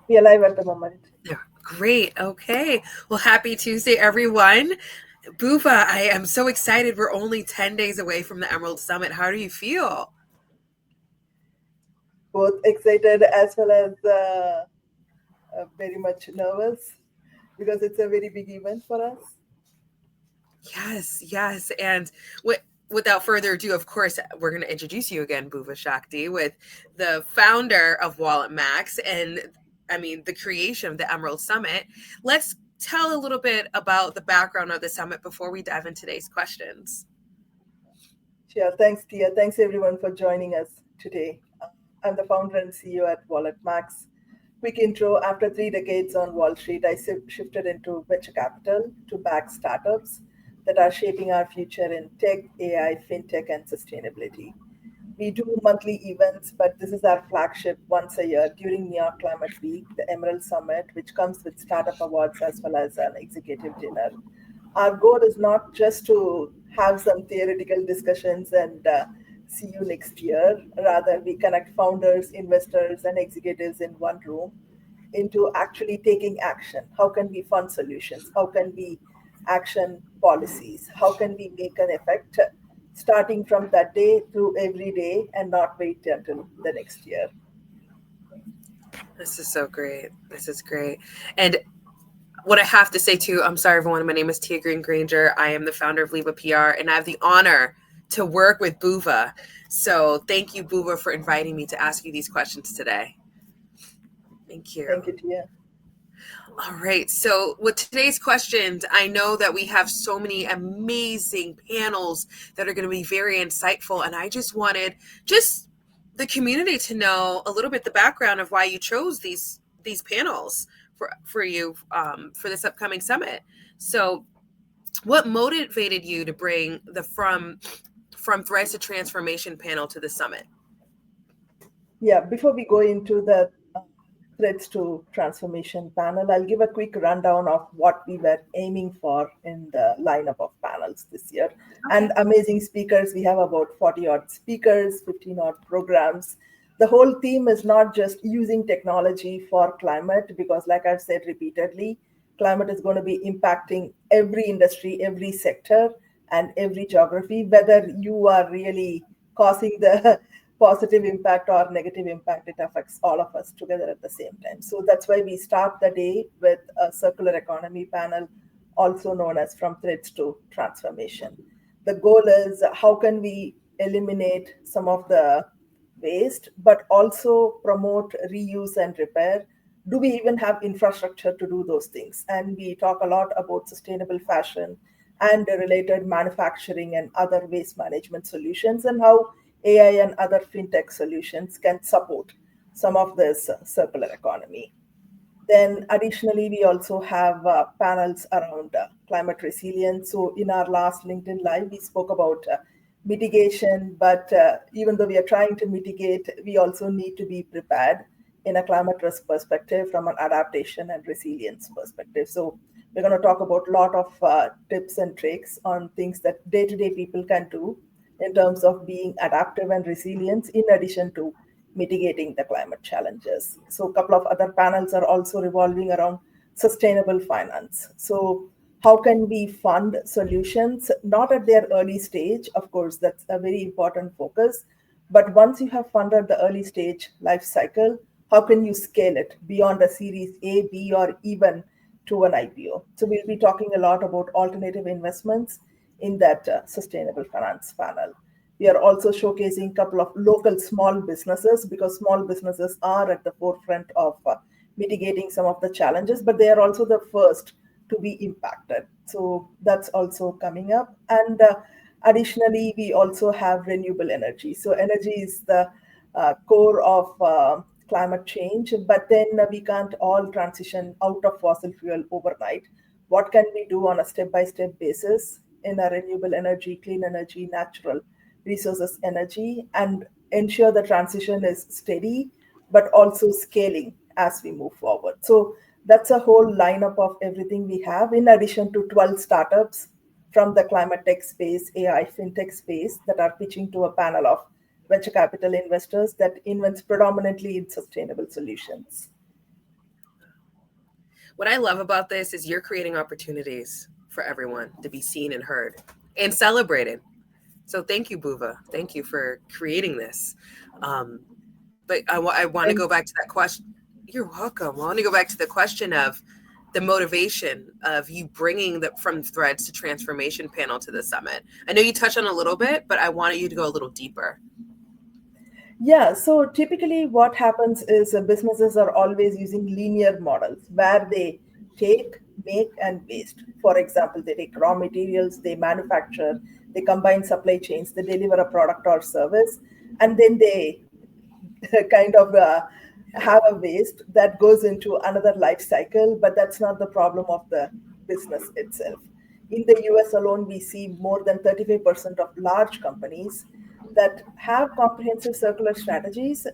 We are live at the moment. Yeah, great. Okay. Well, happy Tuesday, everyone. Buva, I am so excited. We're only 10 days away from the Emerald Summit. How do you feel? Both excited as well as very much nervous because it's a very big event for us. Yes, yes. And without further ado, of course, we're going to introduce you again, Buva Shakti, with the founder of Wallet Max and the creation of the Emerald Summit. Let's tell a little bit about the background of the summit before we dive into today's questions. Sure. Thanks, Tia. Thanks, everyone, for joining us today. I'm the founder and CEO at Wallet Max. Quick intro: after 3 decades on Wall Street, I shifted into venture capital to back startups that are shaping our future in tech, AI, fintech, and sustainability. We do monthly events, but this is our flagship once a year during New York Climate Week, the Emerald Summit, which comes with startup awards as well as an executive dinner. Our goal is not just to have some theoretical discussions and see you next year. Rather, we connect founders, investors, and executives in one room into actually taking action. How can we fund solutions? How can we action policies? How can we make an effect starting from that day through every day and not wait until the next year? This is so great. This is great. And what I have to say too, I'm sorry everyone, my name is Tia Green Granger. I am the founder of Leva PR and I have the honor to work with Buva. So thank you, Buva, for inviting me to ask you these questions today. Thank you. Thank you, Tia. All right. So, with today's questions, I know that we have so many amazing panels that are going to be very insightful. And I just wanted the community to know a little bit the background of why you chose these panels for you for this upcoming summit. So, what motivated you to bring the from threats to transformation panel to the summit? Yeah, before we go into the threads to transformation panel, I'll give a quick rundown of what we were aiming for in the lineup of panels this year. Okay. And amazing speakers, we have about 40 odd speakers, 15 odd programs. The whole theme is not just using technology for climate, because, like I've said repeatedly, climate is going to be impacting every industry, every sector, and every geography, whether you are really causing the positive impact or negative impact, it affects all of us together at the same time. So that's why we start the day with a circular economy panel, also known as From Threats to Transformation. The goal is how can we eliminate some of the waste, but also promote reuse and repair. Do we even have infrastructure to do those things? And we talk a lot about sustainable fashion and related manufacturing and other waste management solutions, and how AI and other fintech solutions can support some of this circular economy. Then, additionally, we also have panels around climate resilience. So, in our last LinkedIn Live, we spoke about mitigation, but even though we are trying to mitigate, we also need to be prepared in a climate risk perspective from an adaptation and resilience perspective. So, we're going to talk about a lot of tips and tricks on things that day to day people can do in terms of being adaptive and resilient, in addition to mitigating the climate challenges. So, a couple of other panels are also revolving around sustainable finance. So, how can we fund solutions not at their early stage? Of course, that's a very important focus. But once you have funded the early stage life cycle, how can you scale it beyond a series A, B, or even to an IPO? So, we'll be talking a lot about alternative investments in that sustainable finance panel. We are also showcasing a couple of local small businesses, because small businesses are at the forefront of mitigating some of the challenges, but they are also the first to be impacted. So that's also coming up. And additionally, we also have renewable energy. So energy is the core of climate change, but then we can't all transition out of fossil fuel overnight. What can we do on a step by step basis in a renewable energy, clean energy, natural resources energy, and ensure the transition is steady but also scaling as we move forward? So that's a whole lineup of everything we have, in addition to 12 startups from the climate tech space, AI, fintech space, that are pitching to a panel of venture capital investors that invest predominantly in sustainable solutions. What I love about this is you're creating opportunities for everyone to be seen and heard and celebrated. So thank you, Buva. Thank you for creating this. But I want to Thank go back to that question. You're welcome. I want to go back to the question of the motivation of you bringing the From Threads to Transformation panel to the summit. I know you touched on a little bit, but I wanted you to go a little deeper. Yeah, so typically what happens is businesses are always using linear models where they take, make, and waste. For example, they take raw materials, they manufacture, they combine supply chains, they deliver a product or service, and then they kind of have a waste that goes into another life cycle, but that's not the problem of the business itself. In the US alone, we see more than 35% of large companies that have comprehensive circular strategies,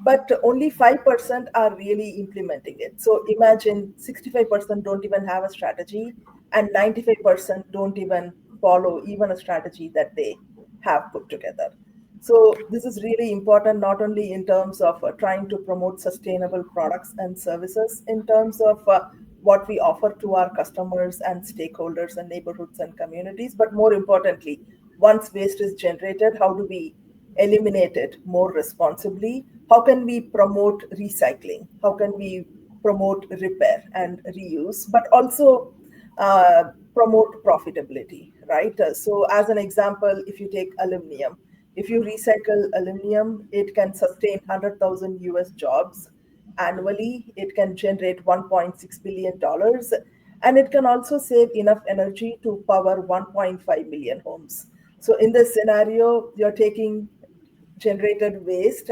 but only 5% are really implementing it. So imagine 65% don't even have a strategy, and 95% don't even follow even a strategy that they have put together. So this is really important, not only in terms of trying to promote sustainable products and services, in terms of what we offer to our customers and stakeholders and neighborhoods and communities, but more importantly, once waste is generated, how do we eliminate it more responsibly? How can we promote recycling? How can we promote repair and reuse, but also promote profitability, right? So, as an example, if you take aluminum, if you recycle aluminum, it can sustain 100,000 US jobs annually. It can generate $1.6 billion, and it can also save enough energy to power 1.5 million homes. So, in this scenario, you're taking generated waste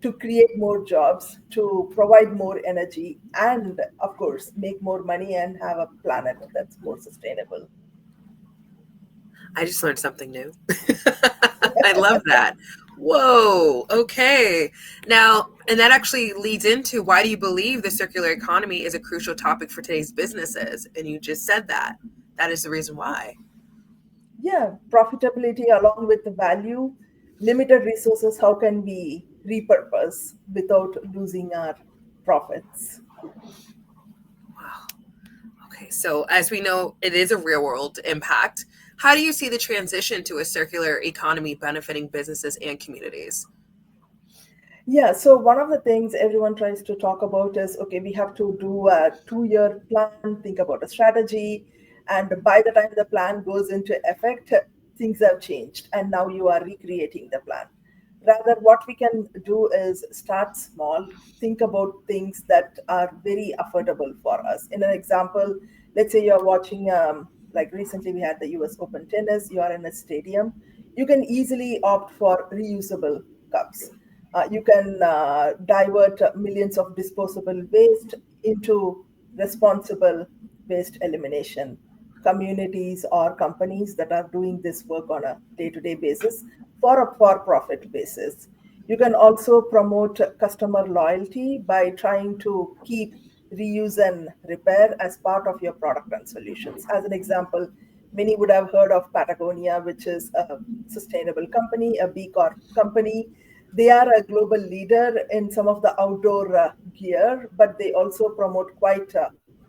to create more jobs, to provide more energy, and of course, make more money and have a planet that's more sustainable. I just learned something new. I love that. Whoa. Okay. Now, and that actually leads into, why do you believe the circular economy is a crucial topic for today's businesses? And you just said that. That is the reason why. Yeah, profitability along with the value, limited resources, how can we repurpose without losing our profits? Wow. Okay. So, as we know, it is a real world impact. How do you see the transition to a circular economy benefiting businesses and communities? Yeah, so one of the things everyone tries to talk about is, okay, we have to do a 2 year plan, think about a strategy, and by the time the plan goes into effect, things have changed, and now you are recreating the plan. Rather, what we can do is start small, think about things that are very affordable for us. In an example, let's say you're watching, like recently we had the US Open tennis, you are in a stadium, you can easily opt for reusable cups. You can divert millions of disposable waste into responsible waste elimination. Communities or companies that are doing this work on a day to day basis for a for profit basis. You can also promote customer loyalty by trying to keep reuse and repair as part of your product and solutions. As an example, many would have heard of Patagonia, which is a sustainable company, a B Corp company. They are a global leader in some of the outdoor gear, but they also promote quite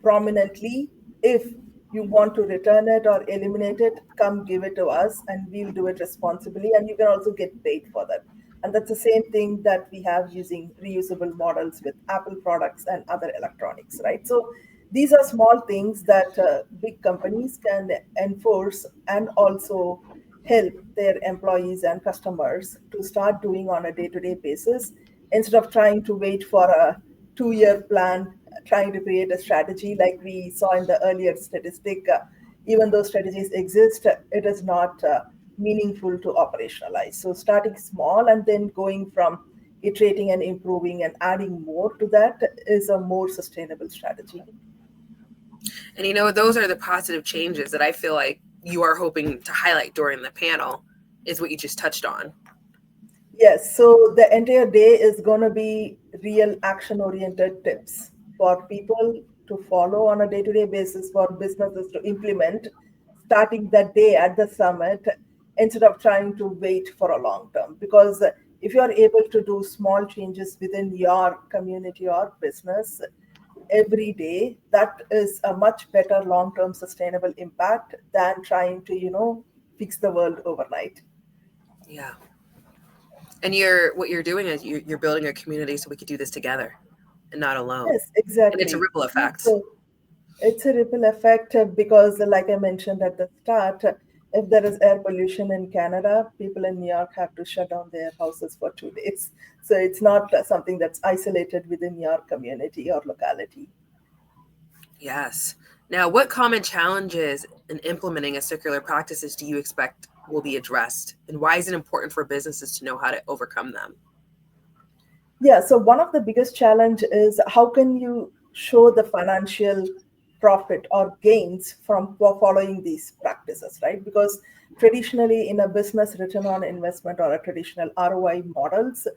prominently, if you want to return it or eliminate it, come give it to us and we'll do it responsibly. And you can also get paid for that. And that's the same thing that we have using reusable models with Apple products and other electronics, right? So these are small things that big companies can enforce and also help their employees and customers to start doing on a day-to-day basis, instead of trying to wait for a 2 year plan, trying to create a strategy like we saw in the earlier statistic. Even though strategies exist, it is not meaningful to operationalize. So starting small and then going from iterating and improving and adding more to that is a more sustainable strategy. And those are the positive changes that I feel like you are hoping to highlight during the panel, is what you just touched on. Yes, so the entire day is going to be real action oriented tips for people to follow on a day to day basis, for businesses to implement starting that day at the summit, instead of trying to wait for a long term. Because if you are able to do small changes within your community or business, every day, that is a much better long-term sustainable impact than trying to, fix the world overnight. Yeah. And what you're doing is you're building a community so we could do this together and not alone. Yes, And it's a exactly. ripple effect. So it's a ripple effect because, like I mentioned at the start, if there is air pollution in Canada, people in New York have to shut down their houses for 2 days. So it's not something that's isolated within your community or locality. Yes. Now, what common challenges in implementing a circular practices do you expect will be addressed? And why is it important for businesses to know how to overcome them? Yeah, so one of the biggest challenge is how can you show the financial profit or gains from following these practices, right? Because traditionally in a business return on investment or a traditional ROI models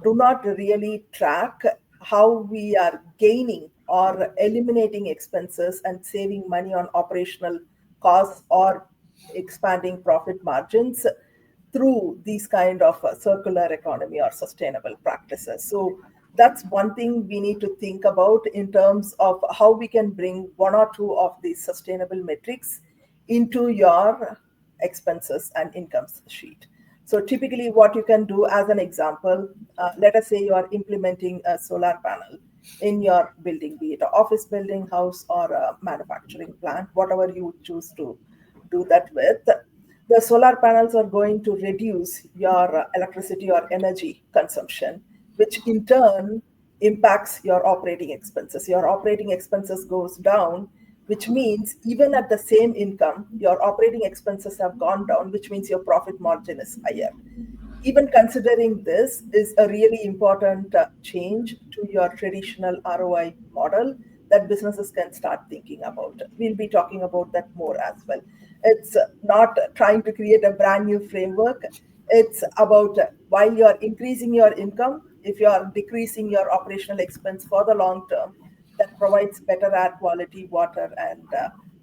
do not really track how we are gaining or eliminating expenses and saving money on operational costs or expanding profit margins through these kind of circular economy or sustainable practices. So that's one thing we need to think about in terms of how we can bring one or two of these sustainable metrics into your expenses and income sheet. So typically what you can do as an example, let us say you are implementing a solar panel in your building, be it an office building, house, or a manufacturing plant, whatever you choose to do that with. The solar panels are going to reduce your electricity or energy consumption, which in turn impacts your operating expenses. Your operating expenses goes down, which means even at the same income, your operating expenses have gone down, which means your profit margin is higher. Even considering this is a really important change to your traditional ROI model that businesses can start thinking about. We'll be talking about that more as well. It's not trying to create a brand new framework. It's about while you're increasing your income, if you are decreasing your operational expense for the long term, that provides better air quality, water, and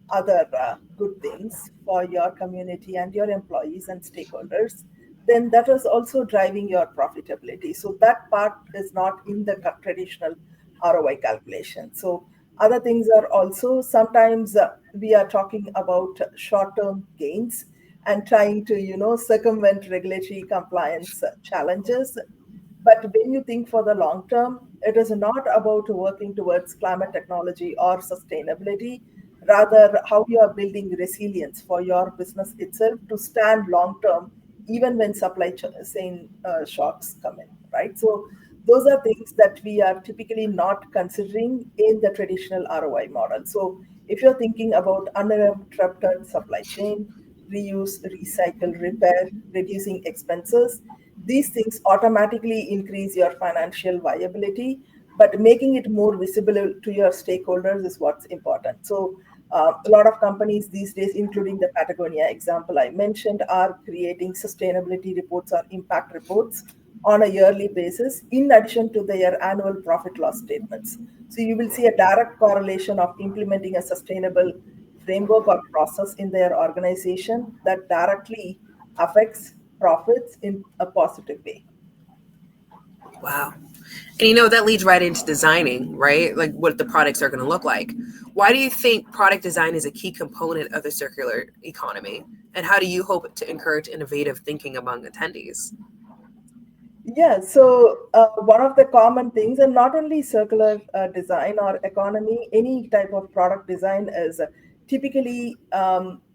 other good things for your community and your employees and stakeholders, then that is also driving your profitability. So that part is not in the traditional ROI calculation. So other things are also sometimes we are talking about short-term gains and trying to circumvent regulatory compliance challenges. But when you think for the long term, it is not about working towards climate technology or sustainability, rather, how you are building resilience for your business itself to stand long term, even when supply chain shocks come in, right? So, those are things that we are typically not considering in the traditional ROI model. So, if you're thinking about uninterrupted supply chain, reuse, recycle, repair, reducing expenses, these things automatically increase your financial viability, but making it more visible to your stakeholders is what's important. So, a lot of companies these days, including the Patagonia example I mentioned, are creating sustainability reports or impact reports on a yearly basis, in addition to their annual profit loss statements. So, you will see a direct correlation of implementing a sustainable framework or process in their organization that directly affects profits in a positive way. Wow. And that leads right into designing, right? Like what the products are going to look like. Why do you think product design is a key component of the circular economy? And how do you hope to encourage innovative thinking among attendees? Yeah, so one of the common things, and not only circular design or economy, any type of product design is typically,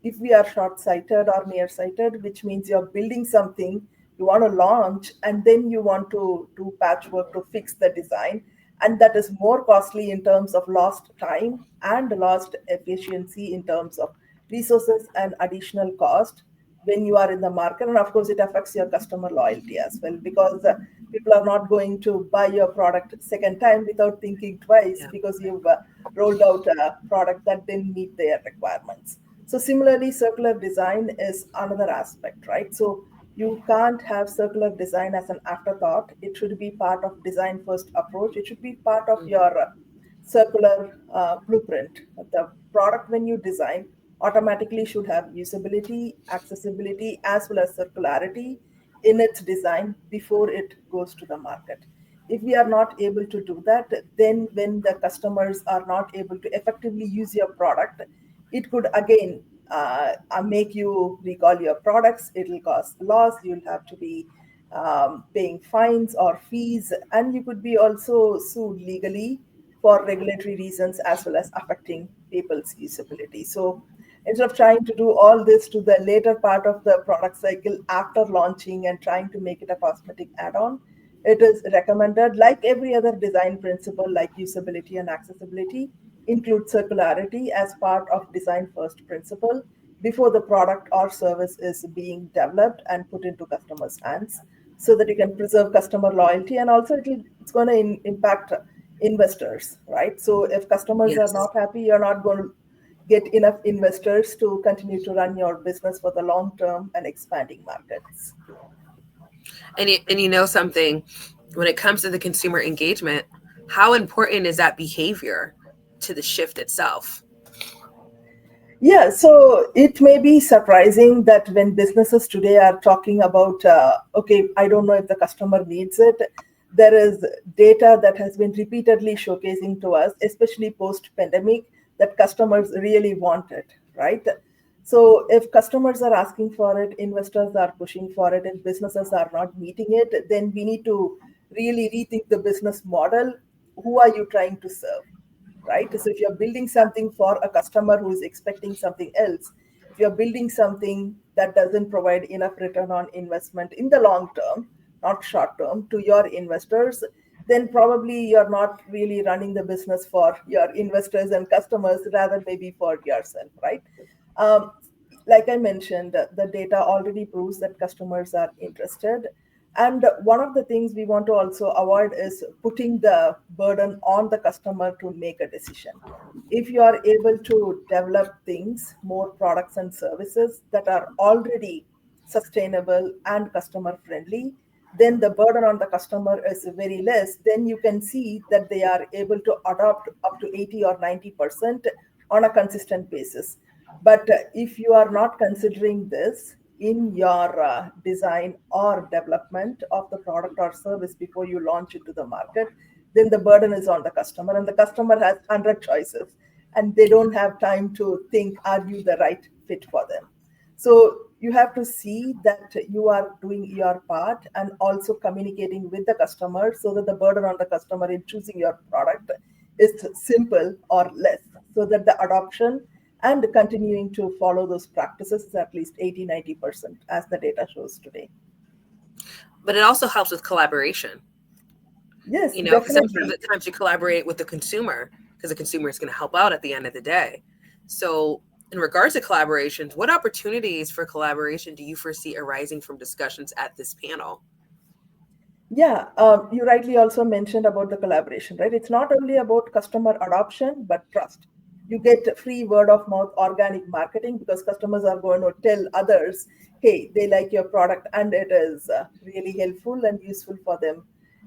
if we are short sighted or nearsighted, which means you're building something you want to launch and then you want to do patchwork to fix the design. And that is more costly in terms of lost time and lost efficiency in terms of resources and additional cost when you are in the market. And of course it affects your customer loyalty as well, because people are not going to buy your product second time without thinking twice Yeah. because you've rolled out a product that didn't meet their requirements. So similarly, circular design is another aspect, right? So you can't have circular design as an afterthought. It should be part of design first approach. It should be part of your circular blueprint. The product, when you design, automatically should have usability, accessibility, as well as circularity in its design before it goes to the market. If we are not able to do that, then when the customers are not able to effectively use your product, it could again make you recall your products. It'll cause loss. You'll have to be paying fines or fees, and you could be also sued legally for regulatory reasons as well as affecting people's usability. So instead of trying to do all this to the later part of the product cycle after launching and trying to make it a cosmetic add-on, it is recommended, like every other design principle like usability and accessibility, include circularity as part of design first principle before the product or service is being developed and put into customers' hands, so that you can preserve customer loyalty, and also it's going to impact investors, right? So if customers are Yes. not happy, you're not going to get enough investors to continue to run your business for the long term and expanding markets. And you know something, when it comes to the consumer engagement, how important is that behavior to the shift itself? Yeah, so it may be surprising that when businesses today are talking about, okay, I don't know if the customer needs it, there is data that has been repeatedly showcasing to us, especially post pandemic, that customers really want it, right? So if customers are asking for it, investors are pushing for it, and businesses are not meeting it, then we need to really rethink the business model. Who are you trying to serve? Right? So if you're building something for a customer who is expecting something else, if you're building something that doesn't provide enough return on investment in the long term, not short term, to your investors, then probably you're not really running the business for your investors and customers, rather maybe for yourself, right? Um, like I mentioned, the data already proves that customers are interested. And one of the things we want to also avoid is putting the burden on the customer to make a decision. If you are able to develop things, more products and services that are already sustainable and customer friendly, then the burden on the customer is very less. Then you can see that they are able to adopt up to 80 or 90% on a consistent basis. But if you are not considering this in your design or development of the product or service before you launch it to the market, then the burden is on the customer, and the customer has 100 choices, and they don't have time to think, are you the right fit for them? So you have to see that you are doing your part and also communicating with the customer, so that the burden on the customer in choosing your product is simple or less, so that the adoption and continuing to follow those practices is at least 80-90%, as the data shows today. But it also helps with collaboration, Yes, because sometimes definitely. at times you collaborate with the consumer because the consumer is going to help out at the end of the day. So in regards to collaborations, what opportunities for collaboration do you foresee arising from discussions at this panel? Yeah, you rightly also mentioned about the collaboration, right? It's not only about customer adoption, but trust. You get free word of mouth organic marketing, because customers are going to tell others, hey, they like your product and it is really helpful and useful for them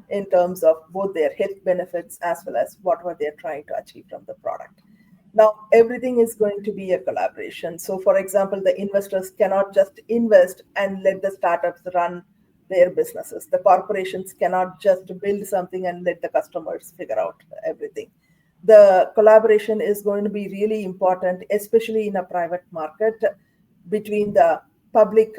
in terms of both their health benefits as well as what they're trying to achieve from the product. Now, everything is going to be a collaboration. So, for example, the investors cannot just invest and let the startups run their businesses. The corporations cannot just build something and let the customers figure out everything. The collaboration is going to be really important, especially in a private market, between the public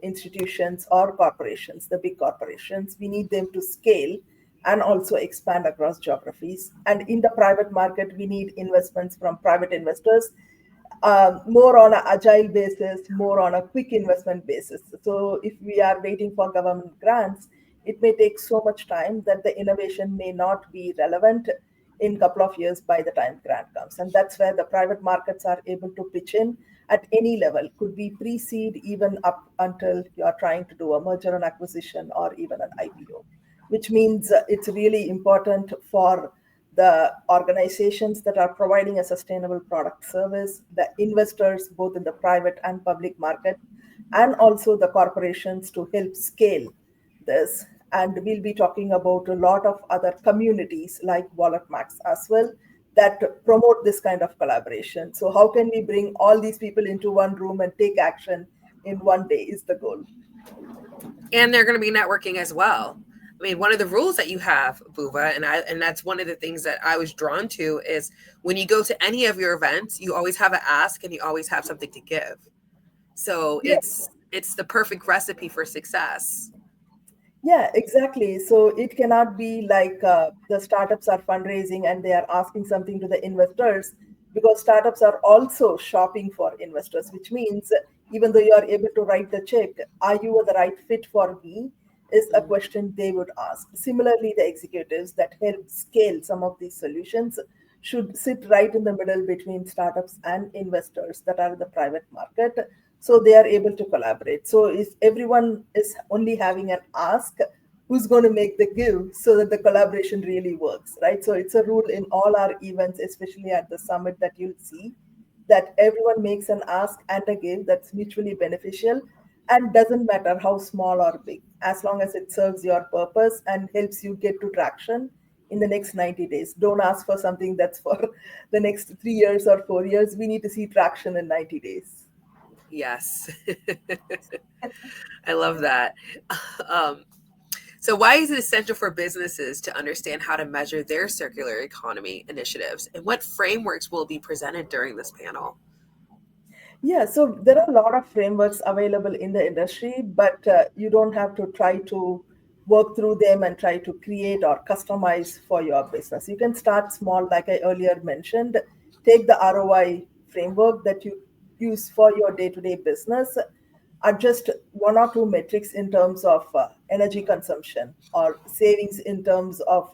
institutions or corporations, the big corporations. We need them to scale and also expand across geographies. And in the private market, we need investments from private investors, more on an agile basis, more on a quick investment basis. So if we are waiting for government grants, it may take so much time that the innovation may not be relevant in a couple of years by the time grant comes. And that's where the private markets are able to pitch in at any level, could be pre-seed even up until you are trying to do a merger and acquisition or even an IPO, which means it's really important for the organizations that are providing a sustainable product service, the investors, both in the private and public market, and also the corporations to help scale this. And we'll be talking about a lot of other communities like WalletMax as well, that promote this kind of collaboration. So, how can we bring all these people into one room and take action in one day is the goal. And they're going to be networking as well. I mean, one of the rules that you have, Buva, and that's one of the things that I was drawn to is when you go to any of your events, you always have an ask and you always have something to give. So it's the perfect recipe for success. Yeah, exactly. So it cannot be like the startups are fundraising and they are asking something to the investors, because startups are also shopping for investors, which means even though you are able to write the check, are you the right fit for me? Is a question they would ask. Similarly, the executives that help scale some of these solutions should sit right in the middle between startups and investors that are in the private market, so they are able to collaborate. So if everyone is only having an ask, who's going to make the give so that the collaboration really works, right? So it's a rule in all our events, especially at the summit, that you'll see that everyone makes an ask and a give that's mutually beneficial, and doesn't matter how small or big, as long as it serves your purpose and helps you get to traction in the next 90 days. Don't ask for something that's for the next 3 years or 4 years. We need to see traction in 90 days. Yes. I love that. Um, so, why is it essential for businesses to understand how to measure their circular economy initiatives, and what frameworks will be presented during this panel? Yeah, so there are a lot of frameworks available in the industry, but you don't have to try to work through them and try to create or customize for your business. You can start small, like I earlier mentioned. Take the ROI framework that you use for your day to day business, adjust one or two metrics in terms of energy consumption or savings in terms of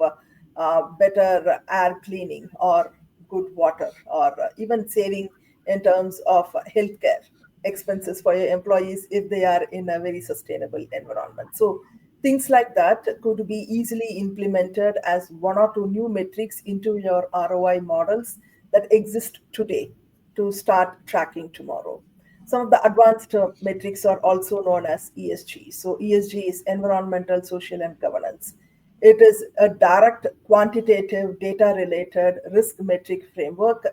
better air cleaning or good water, or even saving in terms of healthcare expenses for your employees if they are in a very sustainable environment. So things like that could be easily implemented as one or two new metrics into your ROI models that exist today to start tracking tomorrow. Some of the advanced metrics are also known as ESG. So, ESG is environmental, social, and governance. It is a direct, quantitative, data related risk metric framework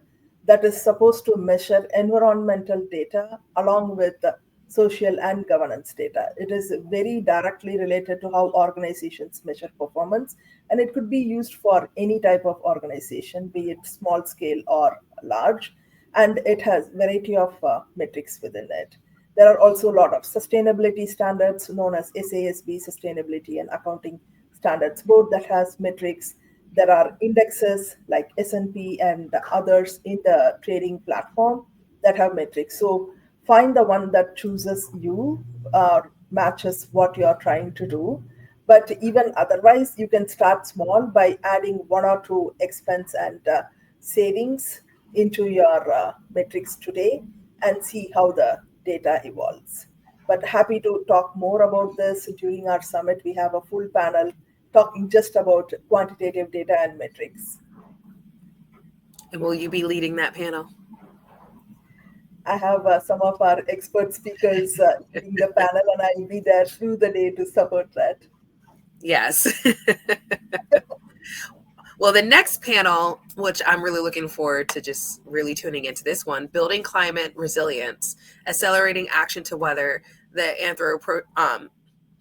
that is supposed to measure environmental data along with the social and governance data. It is very directly related to how organizations measure performance, and it could be used for any type of organization, be it small scale or large, and it has variety of metrics within it. There are also a lot of sustainability standards known as SASB, Sustainability and Accounting Standards Board, that has metrics. There are indexes like S&P and others in the trading platform that have metrics. So find the one that chooses you, matches what you are trying to do. But even otherwise, you can start small by adding one or two expense and savings into your metrics today and see how the data evolves. But happy to talk more about this during our summit. We have a full panel talking just about quantitative data and metrics. And will you be leading that panel? I have some of our expert speakers leading the panel, and I'll be there through the day to support that. Yes. Well, the next panel, which I'm really looking forward to just really tuning into this one, building climate resilience, accelerating action to weather the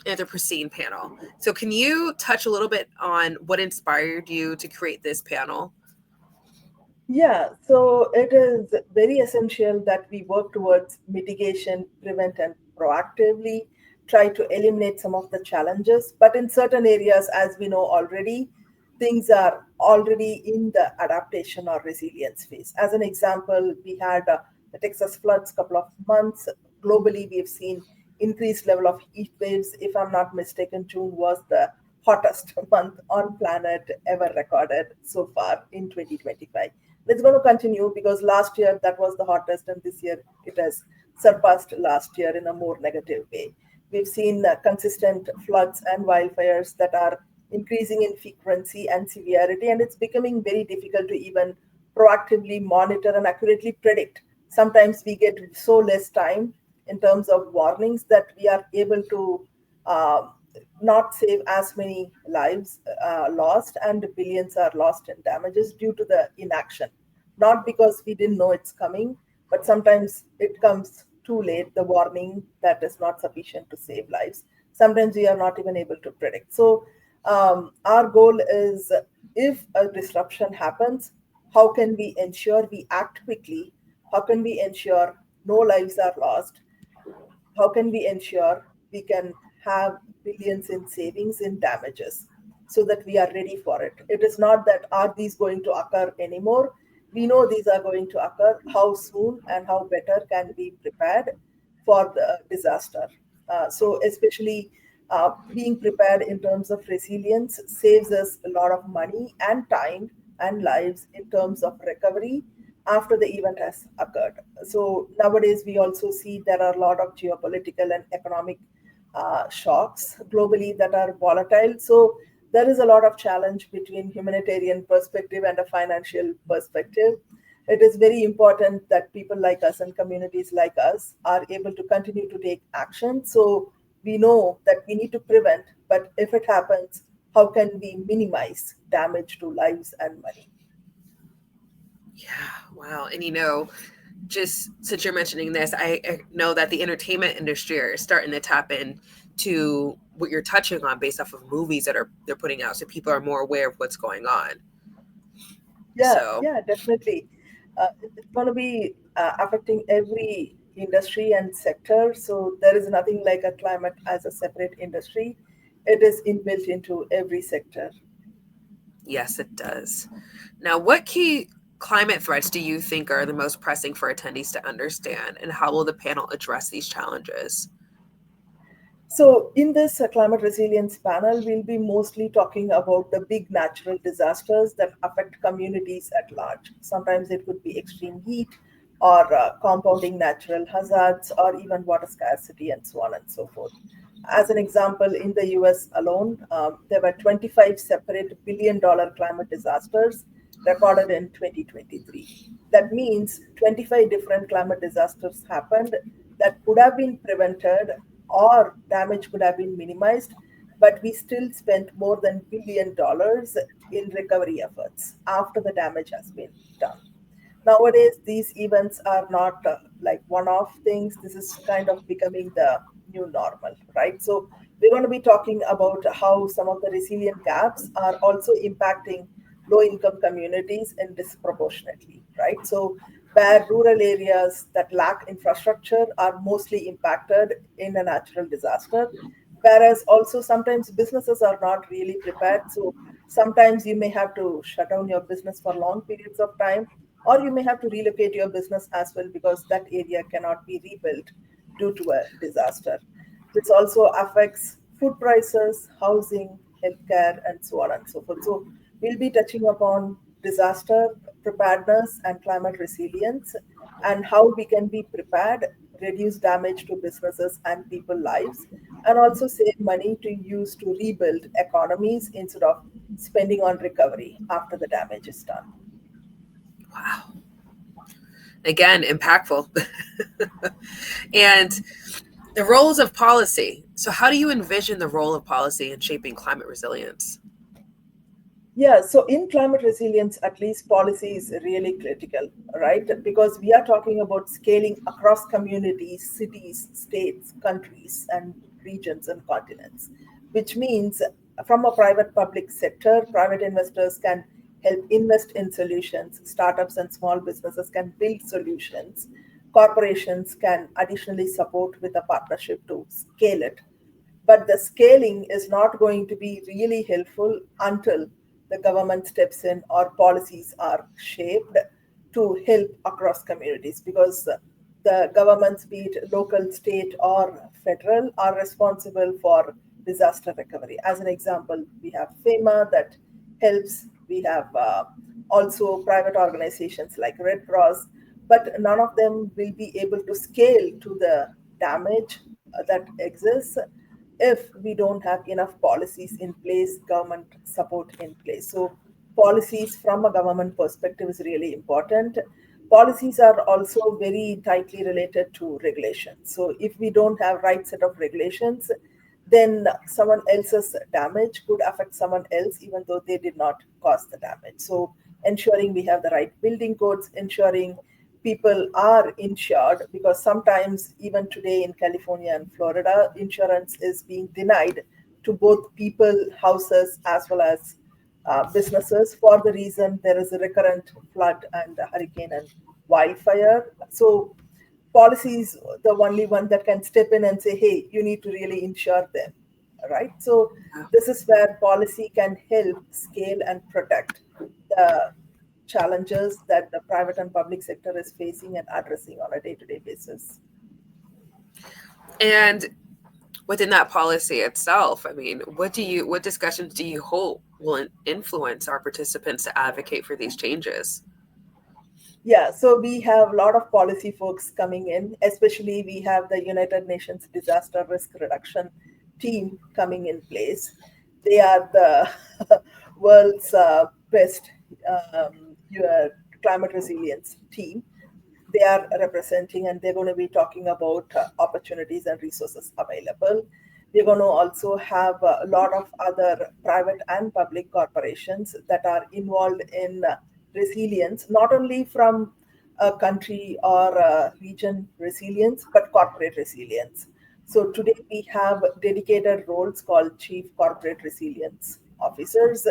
Anthropocene panel. So, can you touch a little bit on what inspired you to create this panel? Yeah, so it is very essential that we work towards mitigation, prevent, and proactively try to eliminate some of the challenges. But in certain areas, as we know already, things are already in the adaptation or resilience phase. As an example, we had the Texas floods a couple of months. Globally, we have seen increased level of heat waves. If I'm not mistaken, June was the hottest month on planet ever recorded so far in 2025. It's going to continue because last year that was the hottest, and this year it has surpassed last year in a more negative way. We've seen consistent floods and wildfires that are increasing in frequency and severity, and it's becoming very difficult to even proactively monitor and accurately predict. Sometimes we get so less time in terms of warnings that we are able to uh, not save as many lives lost, and billions are lost in damages due to the inaction. Not because we didn't know it's coming, but sometimes it comes too late, the warning that is not sufficient to save lives. Sometimes we are not even able to predict. So Our goal is, if a disruption happens, how can we ensure we act quickly? How can we ensure no lives are lost? How can we ensure we can have billions in savings in damages so that we are ready for it? It is not that are these going to occur anymore. We know these are going to occur. How soon and how better can we prepared for the disaster? So especially being prepared in terms of resilience saves us a lot of money and time and lives in terms of recovery after the event has occurred. So nowadays, we also see there are a lot of geopolitical and economic shocks globally that are volatile. So there is a lot of challenge between humanitarian perspective and a financial perspective. It is very important that people like us and communities like us are able to continue to take action. So we know that we need to prevent, but if it happens, how can we minimize damage to lives and money? Yeah, wow. And just since you're mentioning this, I know that the entertainment industry is starting to tap in to what you're touching on based off of movies that they're putting out, so people are more aware of what's going on. Yeah, So yeah, definitely. It's going to be affecting every industry and sector. So there is nothing like a climate as a separate industry. It is inbuilt into every sector. yes, it does. Now, what key climate threats do you think are the most pressing for attendees to understand, and how will the panel address these challenges? So, in this climate resilience panel, we'll be mostly talking about the big natural disasters that affect communities at large. Sometimes it could be extreme heat or compounding natural hazards or even water scarcity and so on and so forth. As an example, in the US alone, there were 25 separate billion-dollar climate disasters recorded in 2023. That means 25 different climate disasters happened that could have been prevented or damage could have been minimized, but we still spent more than $1 billion in recovery efforts after the damage has been done. Nowadays, these events are not like one-off things. This is kind of becoming the new normal, right? So we're going to be talking about how some of the resilient gaps are also impacting low-income communities and disproportionately, right? So where rural areas that lack infrastructure are mostly impacted in a natural disaster, whereas also sometimes businesses are not really prepared. So sometimes you may have to shut down your business for long periods of time, or you may have to relocate your business as well because that area cannot be rebuilt due to a disaster. This also affects food prices, housing, healthcare, and so on and so forth. So we'll be touching upon disaster preparedness and climate resilience and how we can be prepared, reduce damage to businesses and people lives, and also save money to use to rebuild economies instead of spending on recovery after the damage is done. Wow. Again, impactful. And the roles of policy. So, how do you envision the role of policy in shaping climate resilience? Yeah, so in climate resilience, at least policy is really critical, right? Because we are talking about scaling across communities, cities, states, countries, and regions and continents, which means from a private public sector, private investors can help invest in solutions, startups and small businesses can build solutions, corporations can additionally support with a partnership to scale it, but the scaling is not going to be really helpful until the government steps in or policies are shaped to help across communities because the governments, be it local, state, or federal, are responsible for disaster recovery. As an example, we have FEMA that helps, we have also private organizations like Red Cross, but none of them will be able to scale to the damage that exists if we don't have enough policies in place, government support in place. So, policies from a government perspective is really important. Policies are also very tightly related to regulations. So, if we don't have right set of regulations, then someone else's damage could affect someone else, even though they did not cause the damage. So, ensuring we have the right building codes, ensuring people are insured, because sometimes, even today in California and Florida, insurance is being denied to both people, houses, as well as businesses, for the reason there is a recurrent flood and hurricane and wildfire. So policy is the only one that can step in and say, hey, you need to really insure them, right? So this is where policy can help scale and protect the challenges that the private and public sector is facing and addressing on a day-to-day basis. And within that policy itself, I mean, what discussions do you hope will influence our participants to advocate for these changes? Yeah, so we have a lot of policy folks coming in, especially we have the United Nations Disaster Risk Reduction team coming in place. They are the world's best climate resilience team. They are representing, and they're going to be talking about opportunities and resources available. We're going to also have a lot of other private and public corporations that are involved in resilience, not only from a country or a region resilience, but corporate resilience. So today we have dedicated roles called Chief Corporate Resilience Officers.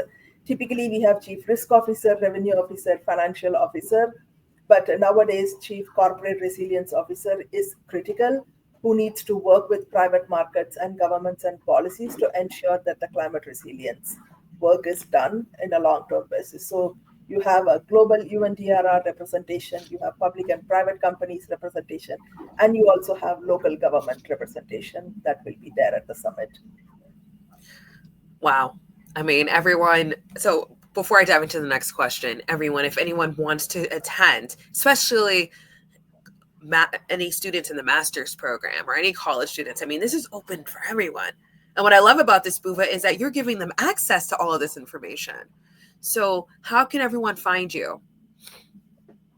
Typically, we have Chief Risk Officer, Revenue Officer, Financial Officer, but nowadays, Chief Corporate Resilience Officer is critical, who needs to work with private markets and governments and policies to ensure that the climate resilience work is done in a long-term basis. So you have a global UNDRR representation, you have public and private companies representation, and you also have local government representation that will be there at the summit. Wow. I mean, everyone, so before I dive into the next question, everyone, if anyone wants to attend, especially any students in the master's program or any college students, I mean, this is open for everyone. And what I love about this, Buva, is that you're giving them access to all of this information. So how can everyone find you?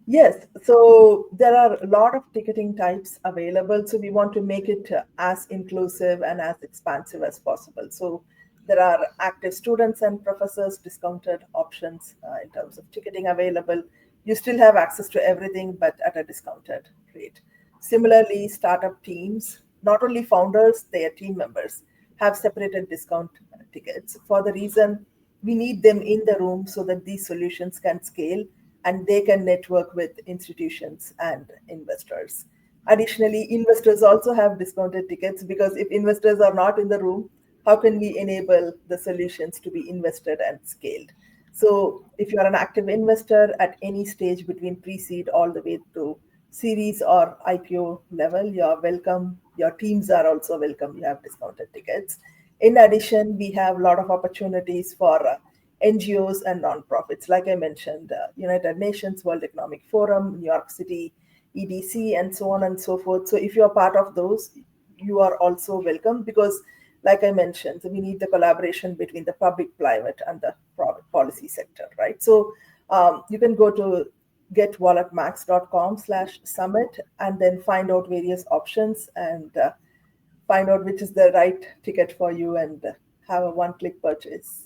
Yes, so there are a lot of ticketing types available. So we want to make it as inclusive and as expansive as possible. So there are active students and professors discounted options in terms of ticketing available. You still have access to everything, but at a discounted rate. Similarly, startup teams, not only founders, their team members, have separated discount tickets for the reason we need them in the room so that these solutions can scale and they can network with institutions and investors. Additionally, investors also have discounted tickets, because if investors are not in the room, how can we enable the solutions to be invested and scaled? So if you're an active investor at any stage between pre-seed all the way to series or IPO level, you're welcome. Your teams are also welcome. You have discounted tickets. In addition, we have a lot of opportunities for NGOs and nonprofits. Like I mentioned, United Nations, World Economic Forum, New York City, EDC, and so on and so forth. So if you're part of those, you are also welcome, because like I mentioned, we need the collaboration between the public, private, and the policy sector, right? So you can go to getwalletmax.com/summit and then find out various options and find out which is the right ticket for you and have a one-click purchase.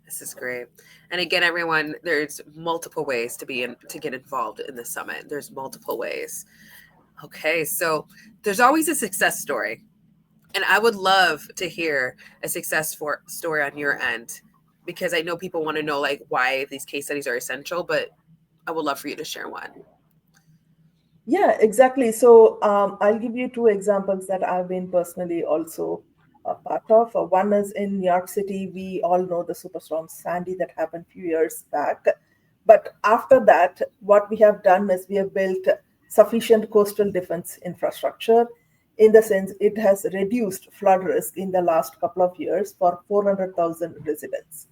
This is great. And again, everyone, there's multiple ways to get involved in the summit. There's multiple ways. Okay, so there's always a success story. And I would love to hear a success story on your end, because I know people want to know like why these case studies are essential, but I would love for you to share one. Yeah, exactly. So I'll give you two examples that I've been personally also a part of. One is in New York City. We all know the superstorm Sandy that happened a few years back. But after that, what we have done is we have built sufficient coastal defense infrastructure. In the sense, it has reduced flood risk in the last couple of years for 400,000 residents.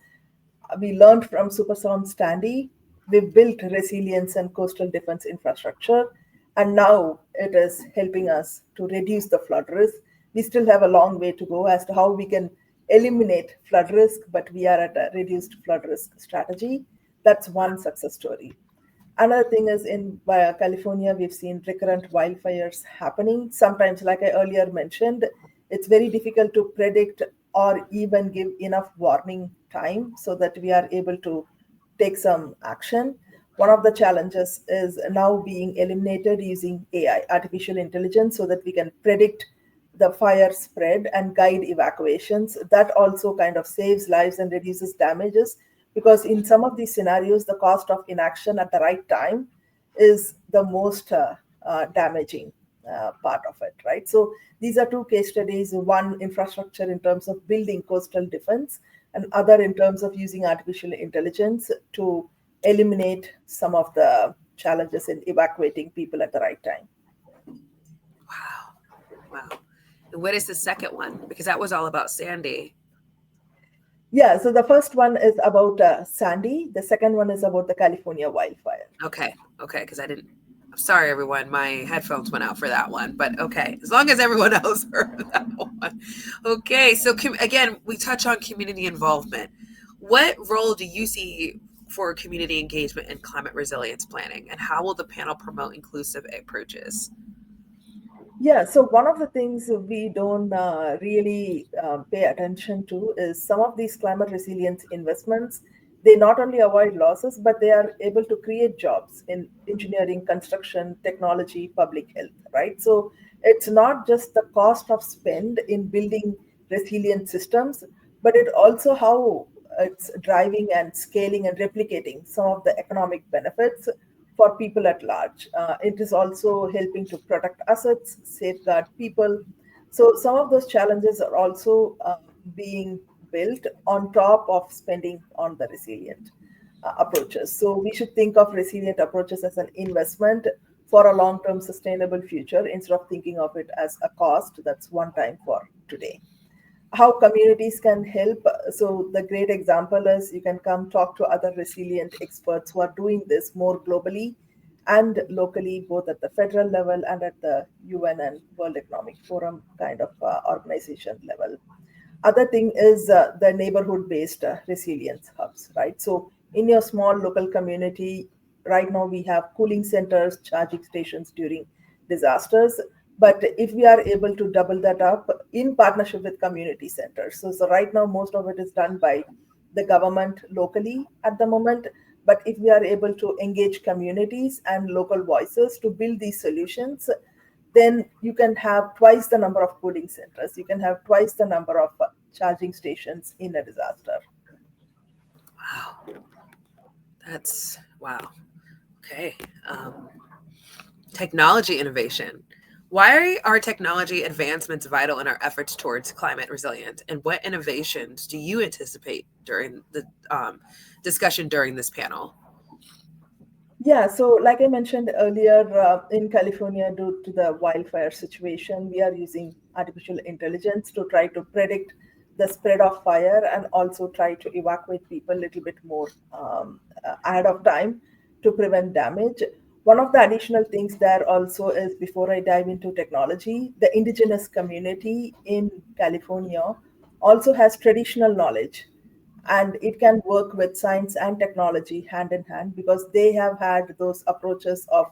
We learned from Superstorm Sandy. We built resilience and coastal defense infrastructure, and now it is helping us to reduce the flood risk. We still have a long way to go as to how we can eliminate flood risk, but we are at a reduced flood risk strategy. That's one success story. Another thing is in California, we've seen recurrent wildfires happening. Sometimes, like I earlier mentioned, it's very difficult to predict or even give enough warning time so that we are able to take some action. One of the challenges is now being eliminated using AI, artificial intelligence, so that we can predict the fire spread and guide evacuations. That also kind of saves lives and reduces damages, because in some of these scenarios, the cost of inaction at the right time is the most damaging part of it, right? So these are two case studies: one, infrastructure in terms of building coastal defense, and other in terms of using artificial intelligence to eliminate some of the challenges in evacuating people at the right time. Wow. Wow. And what is the second one? Because that was all about Sandy. Yeah, so the first one is about Sandy. The second one is about the California wildfire. Okay. Okay. Because I didn't. I'm sorry, everyone. My headphones went out for that one. But okay. As long as everyone else heard that one. Okay. So, again, we touch on community involvement. What role do you see for community engagement in climate resilience planning? And how will the panel promote inclusive approaches? Yeah, so one of the things we don't really pay attention to is some of these climate resilience investments. They not only avoid losses, but they are able to create jobs in engineering, construction, technology, public health, right? So it's not just the cost of spend in building resilient systems, but it also how it's driving and scaling and replicating some of the economic benefits for people at large. It is also helping to protect assets, safeguard people. So some of those challenges are also being built on top of spending on the resilient approaches. So we should think of resilient approaches as an investment for a long-term sustainable future, instead of thinking of it as a cost that's one time for today. How communities can help. So the great example is you can come talk to other resilient experts who are doing this more globally and locally, both at the federal level and at the UN and World Economic Forum kind of organization level. Other thing is the neighborhood based resilience hubs, right? So in your small local community, right now we have cooling centers, charging stations during disasters. But if we are able to double that up in partnership with community centers, so right now most of it is done by the government locally at the moment. But if we are able to engage communities and local voices to build these solutions, then you can have twice the number of cooling centers. You can have twice the number of charging stations in a disaster. Wow. That's wow. Okay. Technology innovation. Why are technology advancements vital in our efforts towards climate resilience? And what innovations do you anticipate during the discussion during this panel? Yeah, so like I mentioned earlier, in California, due to the wildfire situation, we are using artificial intelligence to try to predict the spread of fire and also try to evacuate people a little bit more ahead of time to prevent damage. One of the additional things there also is, before I dive into technology, the indigenous community in California also has traditional knowledge, and it can work with science and technology hand in hand, because they have had those approaches of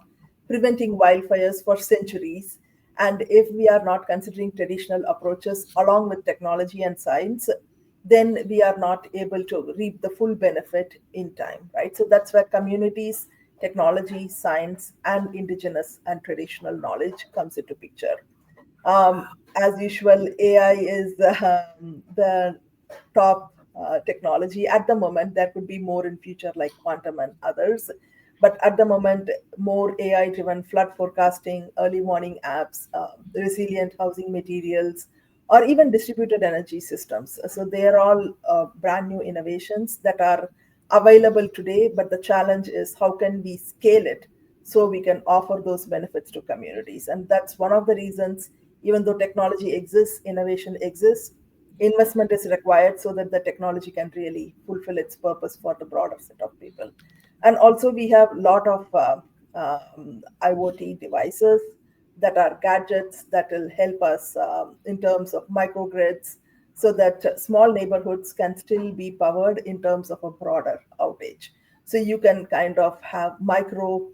preventing wildfires for centuries. And if we are not considering traditional approaches along with technology and science, then we are not able to reap the full benefit in time, right? So that's where communities, technology, science, and indigenous and traditional knowledge comes into picture. Wow. As usual, AI is the top technology at the moment. There could be more in future, like quantum and others. But at the moment, more AI-driven flood forecasting, early warning apps, resilient housing materials, or even distributed energy systems. So they are all brand new innovations that are available today. But the challenge is, how can we scale it so we can offer those benefits to communities? And that's one of the reasons, even though technology exists, innovation exists, investment is required so that the technology can really fulfill its purpose for the broader set of people. And also, we have a lot of IoT devices that are gadgets that will help us in terms of microgrids, so that small neighborhoods can still be powered in terms of a broader outage. So you can kind of have micro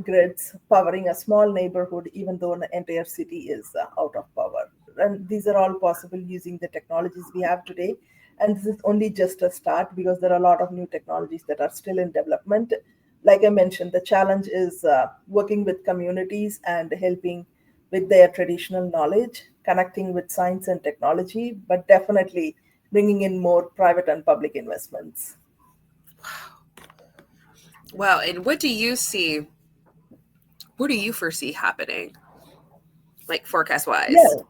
grids powering a small neighborhood, even though an entire city is out of power. And these are all possible using the technologies we have today. And this is only just a start, because there are a lot of new technologies that are still in development. Like I mentioned, the challenge is working with communities and helping with their traditional knowledge, connecting with science and technology, but definitely bringing in more private and public investments. Wow. And what do you see? What do you foresee happening, like forecast Yeah, wise?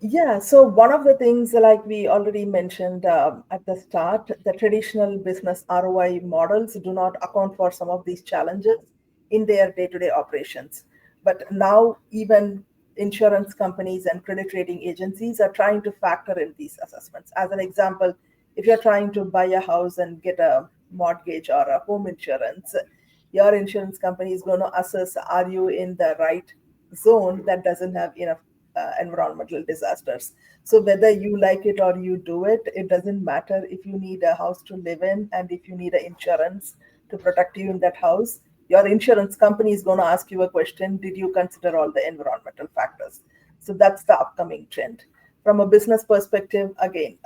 Yeah, so one of the things, like we already mentioned at the start, the traditional business ROI models do not account for some of these challenges in their day to day operations. But now, even insurance companies and credit rating agencies are trying to factor in these assessments. As an example, if you're trying to buy a house and get a mortgage or a home insurance, your insurance company is going to assess, are you in the right zone that doesn't have enough environmental disasters. So whether you like it or you do it, it doesn't matter if you need a house to live in and if you need an insurance to protect you in that house. Your insurance company is going to ask you a question: did you consider all the environmental factors? So that's the upcoming trend. From a business perspective, again,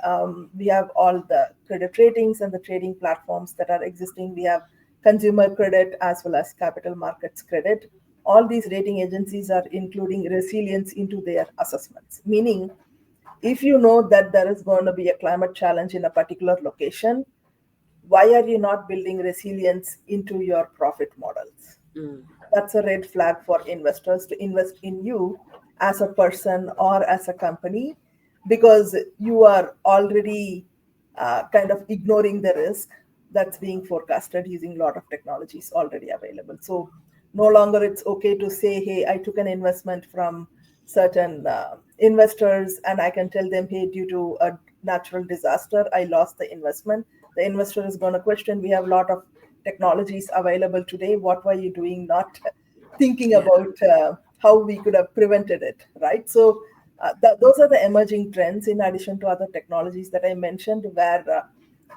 we have all the credit ratings and the trading platforms that are existing. We have consumer credit as well as capital markets credit. All these rating agencies are including resilience into their assessments, meaning if you know that there is going to be a climate challenge in a particular location, why are you not building resilience into your profit models? Mm. That's a red flag for investors to invest in you as a person or as a company, because you are already kind of ignoring the risk that's being forecasted using a lot of technologies already available. So no longer it's okay to say, hey, I took an investment from certain investors and I can tell them, hey, due to a natural disaster I lost the investment. The investor is going to question, we have a lot of technologies available today, what were you doing not thinking Yeah. about how we could have prevented it, right? So those are the emerging trends in addition to other technologies that I mentioned, where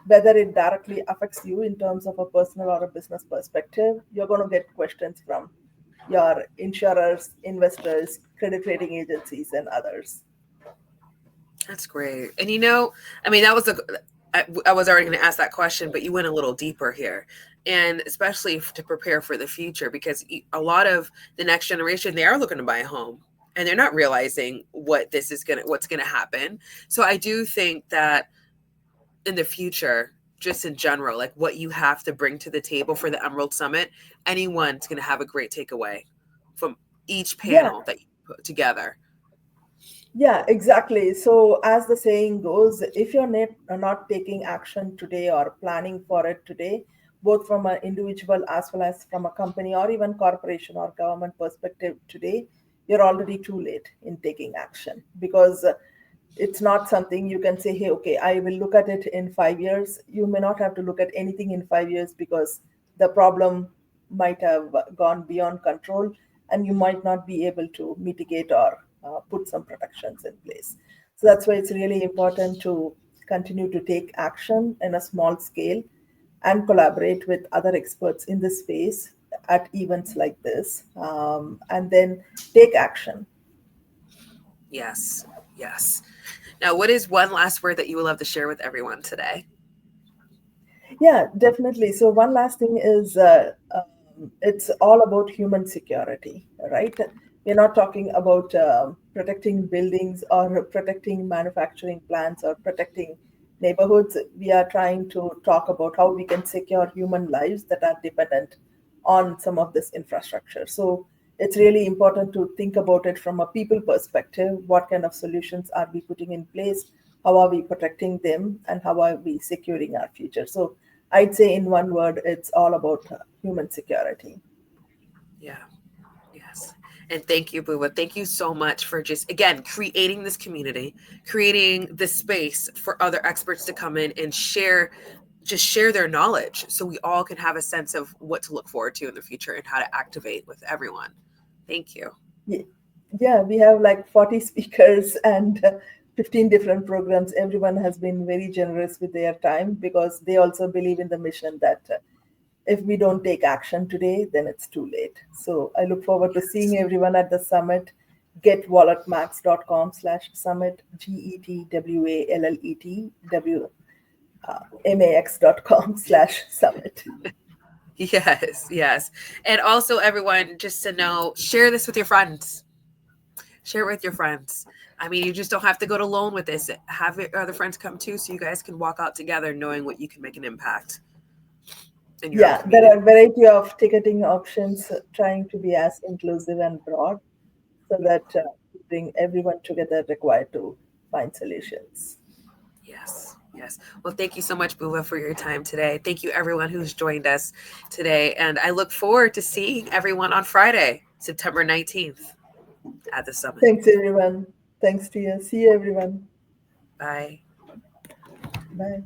whether it directly affects you in terms of a personal or a business perspective, you're going to get questions from your insurers, investors, credit rating agencies, and others. That's great. And I mean, I was already going to ask that question, but you went a little deeper here. And especially to prepare for the future, because a lot of the next generation, they are looking to buy a home and they're not realizing what's going to happen. So I do think that in the future, just in general, like what you have to bring to the table for the Emerald Summit, anyone's going to have a great takeaway from each Yeah, panel that you put together. Yeah, exactly. So, as the saying goes, if you're not taking action today or planning for it today, both from an individual as well as from a company or even corporation or government perspective today, you're already too late in taking action, because it's not something you can say, hey, okay, I will look at it in 5 years. You may not have to look at anything in 5 years, because the problem might have gone beyond control and you might not be able to mitigate or put some protections in place. So that's why it's really important to continue to take action in a small scale and collaborate with other experts in this space at events like this, and then take action. Yes. Yes. Now, what is one last word that you would love to share with everyone today? Yeah, definitely. So one last thing is, it's all about human security, right? We're not talking about protecting buildings or protecting manufacturing plants or protecting neighborhoods. We are trying to talk about how we can secure human lives that are dependent on some of this infrastructure. So it's really important to think about it from a people perspective. What kind of solutions are we putting in place? How are we protecting them? And how are we securing our future? So I'd say, in one word, it's all about human security. Yeah. Yes. And thank you, Buba. Thank you so much for just, again, creating this community, creating this space for other experts to come in and share their knowledge so we all can have a sense of what to look forward to in the future and how to activate with everyone. Thank you. Ye- Yeah, we have like 40 speakers and 15 different programs. Everyone has been very generous with their time, because they also believe in the mission that if we don't take action today, then it's too late. So I look forward to seeing Yes. everyone at the summit. Getwalletmax.com/summit, GETWALLETMAX.com/summit. Yes. Yes. And also, everyone, just to know, share this with your friends. Share it with your friends. I mean, you just don't have to go it alone with this. Have your other friends come too, so you guys can walk out together knowing what you can make an impact in your own Yeah, there community. are variety of ticketing options, trying to be as inclusive and broad so that we bring everyone together required to find solutions. Yes, yes. Well, thank you so much, Buva, for your time today. Thank you, everyone who's joined us today. And I look forward to seeing everyone on Friday, September 19th at the summit. Thanks, everyone. Thanks to you. See you, everyone. Bye. Bye.